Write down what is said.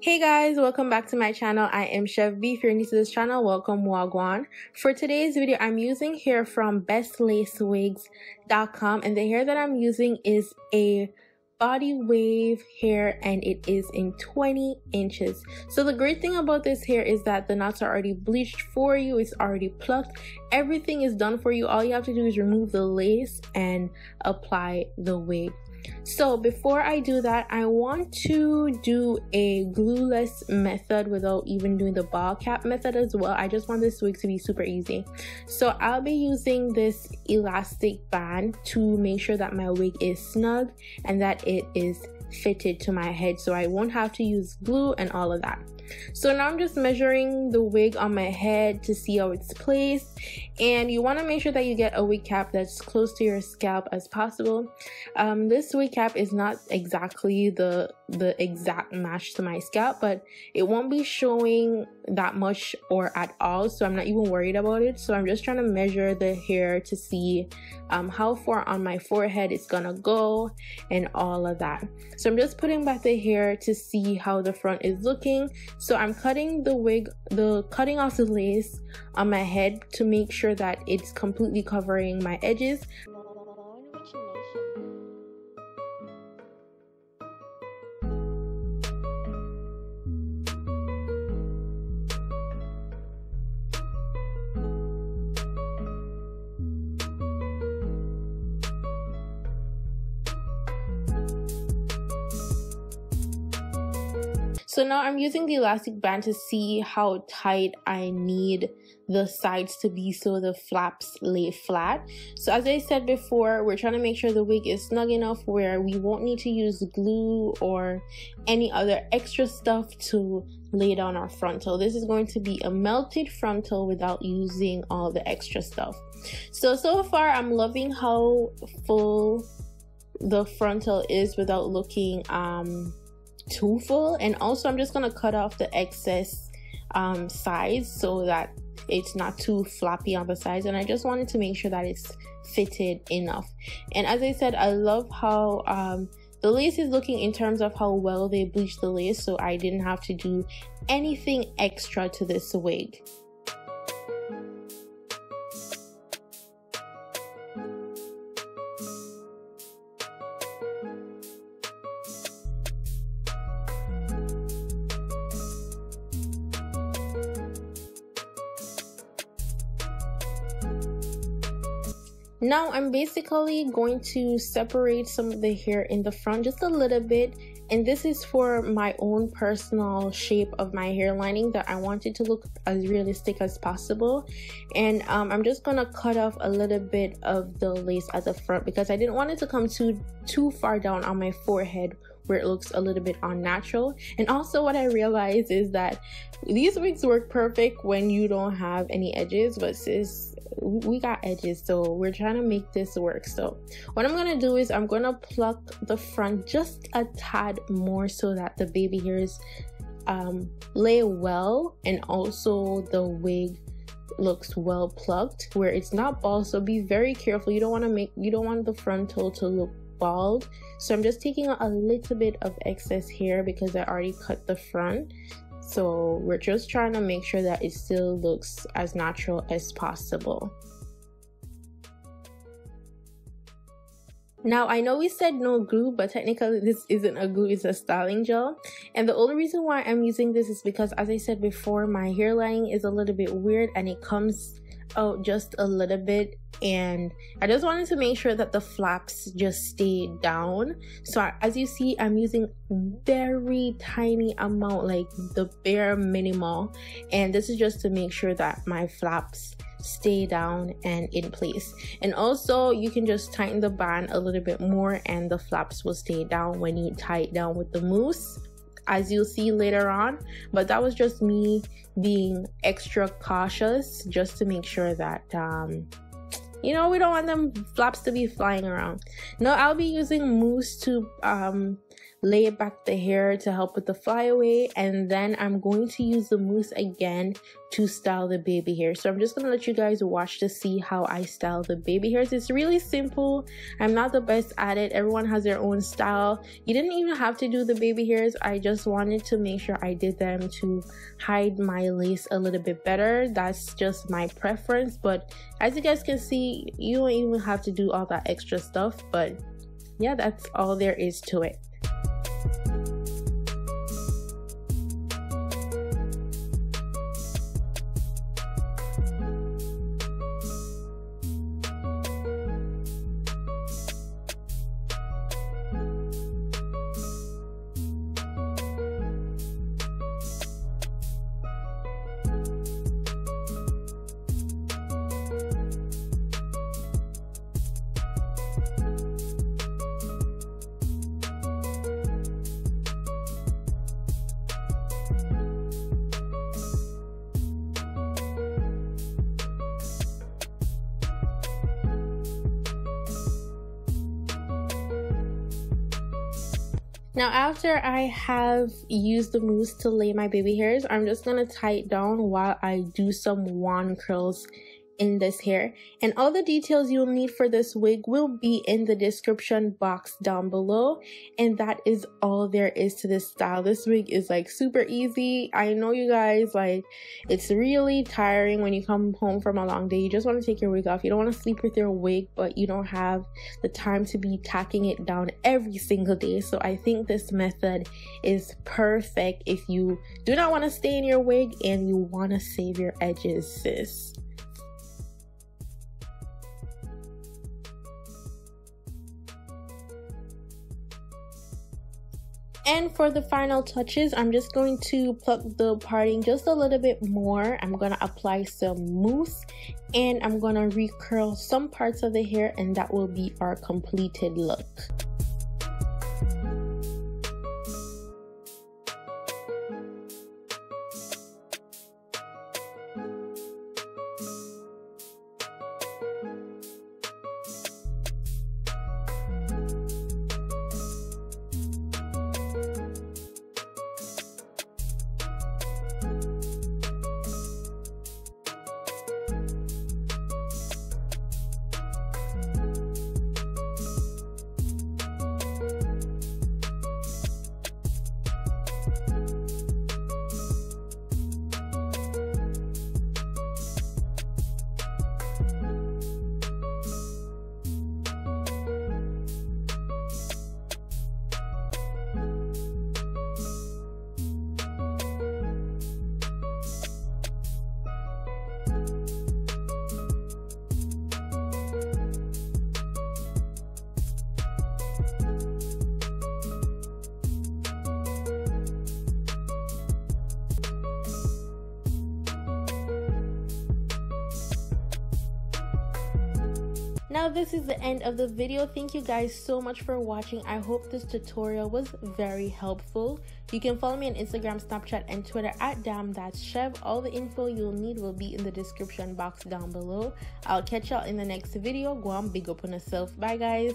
Hey guys, welcome back to my channel. I am Chef B. If you're new to this channel, welcome, wagwan. For today's video, I'm using hair from Bestlacewigs.com, and the hair that I'm using is a body wave hair, and it is in 20 inches. So the great thing about this hair is that the knots are already bleached for you. It's already plucked. Everything is done for you. All you have to do is remove the lace and apply the wig. So before I do that, I want to do a glueless method without even doing the ball cap method as well. I just want this wig to be super easy. So I'll be using this elastic band to make sure that my wig is snug and that it is fitted to my head, so I won't have to use glue and all of that. So now I'm just measuring the wig on my head to see how it's placed, and you want to make sure that you get a wig cap that's close to your scalp as possible. This wig cap is not exactly the exact match to my scalp, but it won't be showing that much or at all, so I'm not even worried about it. So I'm just trying to measure the hair to see how far on my forehead it's gonna go and all of that. So I'm just putting back the hair to see how the front is looking. So I'm cutting the wig, cutting off the lace on my head to make sure that it's completely covering my edges. So now I'm using the elastic band to see how tight I need the sides to be so the flaps lay flat. So as I said before, we're trying to make sure the wig is snug enough where we won't need to use glue or any other extra stuff to lay down our frontal. This is going to be a melted frontal without using all the extra stuff. So far I'm loving how full the frontal is without looking too full. And also I'm just gonna cut off the excess sides so that it's not too floppy on the sides, and I just wanted to make sure that it's fitted enough. And as I said, I love how the lace is looking in terms of how well they bleached the lace, so I didn't have to do anything extra to this wig. Now I'm basically going to separate some of the hair in the front just a little bit, and this is for my own personal shape of my hair lining that I want it to look as realistic as possible. And I'm just gonna cut off a little bit of the lace at the front because I didn't want it to come too far down on my forehead where it looks a little bit unnatural. And also what I realized is that these wigs work perfect when you don't have any edges, but sis, we got edges, so we're trying to make this work. So what I'm gonna do is I'm gonna pluck the front just a tad more so that the baby hairs lay well, and also the wig looks well plucked where it's not bald. So be very careful. You don't want the frontal to look bald. So I'm just taking a little bit of excess hair because I already cut the front. So we're just trying to make sure that it still looks as natural as possible. Now I know we said no glue, but technically this isn't a glue, it's a styling gel. And the only reason why I'm using this is because, as I said before, my hair lining is a little bit weird and it comes out just a little bit, and I just wanted to make sure that the flaps just stay down. So as you see, I'm using very tiny amount, like the bare minimal, and this is just to make sure that my flaps stay down and in place. And also you can just tighten the band a little bit more and the flaps will stay down when you tie it down with the mousse, as you'll see later on. But that was just me being extra cautious just to make sure that you know, we don't want them flaps to be flying around. Now I'll be using mousse to lay back the hair to help with the flyaway, and then I'm going to use the mousse again to style the baby hair. So I'm just gonna let you guys watch to see how I style the baby hairs. It's really simple. I'm not the best at it. Everyone has their own style. You didn't even have to do the baby hairs. I just wanted to make sure I did them to hide my lace a little bit better. That's just my preference, but as you guys can see, you don't even have to do all that extra stuff. But yeah, that's all there is to it. Now after I have used the mousse to lay my baby hairs, I'm just gonna tie it down while I do some wand curls in this hair. And all the details you'll need for this wig will be in the description box down below, and that is all there is to this style. This wig is like super easy. I know you guys, like, it's really tiring when you come home from a long day. You just want to take your wig off. You don't want to sleep with your wig, but you don't have the time to be tacking it down every single day. So I think this method is perfect if you do not want to stay in your wig and you want to save your edges, sis. And for the final touches, I'm just going to pluck the parting just a little bit more. I'm going to apply some mousse and I'm going to recurl some parts of the hair, and that will be our completed look. Now this is the end of the video. Thank you guys so much for watching. I hope this tutorial was very helpful. You can follow me on Instagram, Snapchat, and Twitter at damnthatschev. All the info you'll need will be in the description box down below. I'll catch y'all in the next video. Go on, big up on yourself. Bye guys.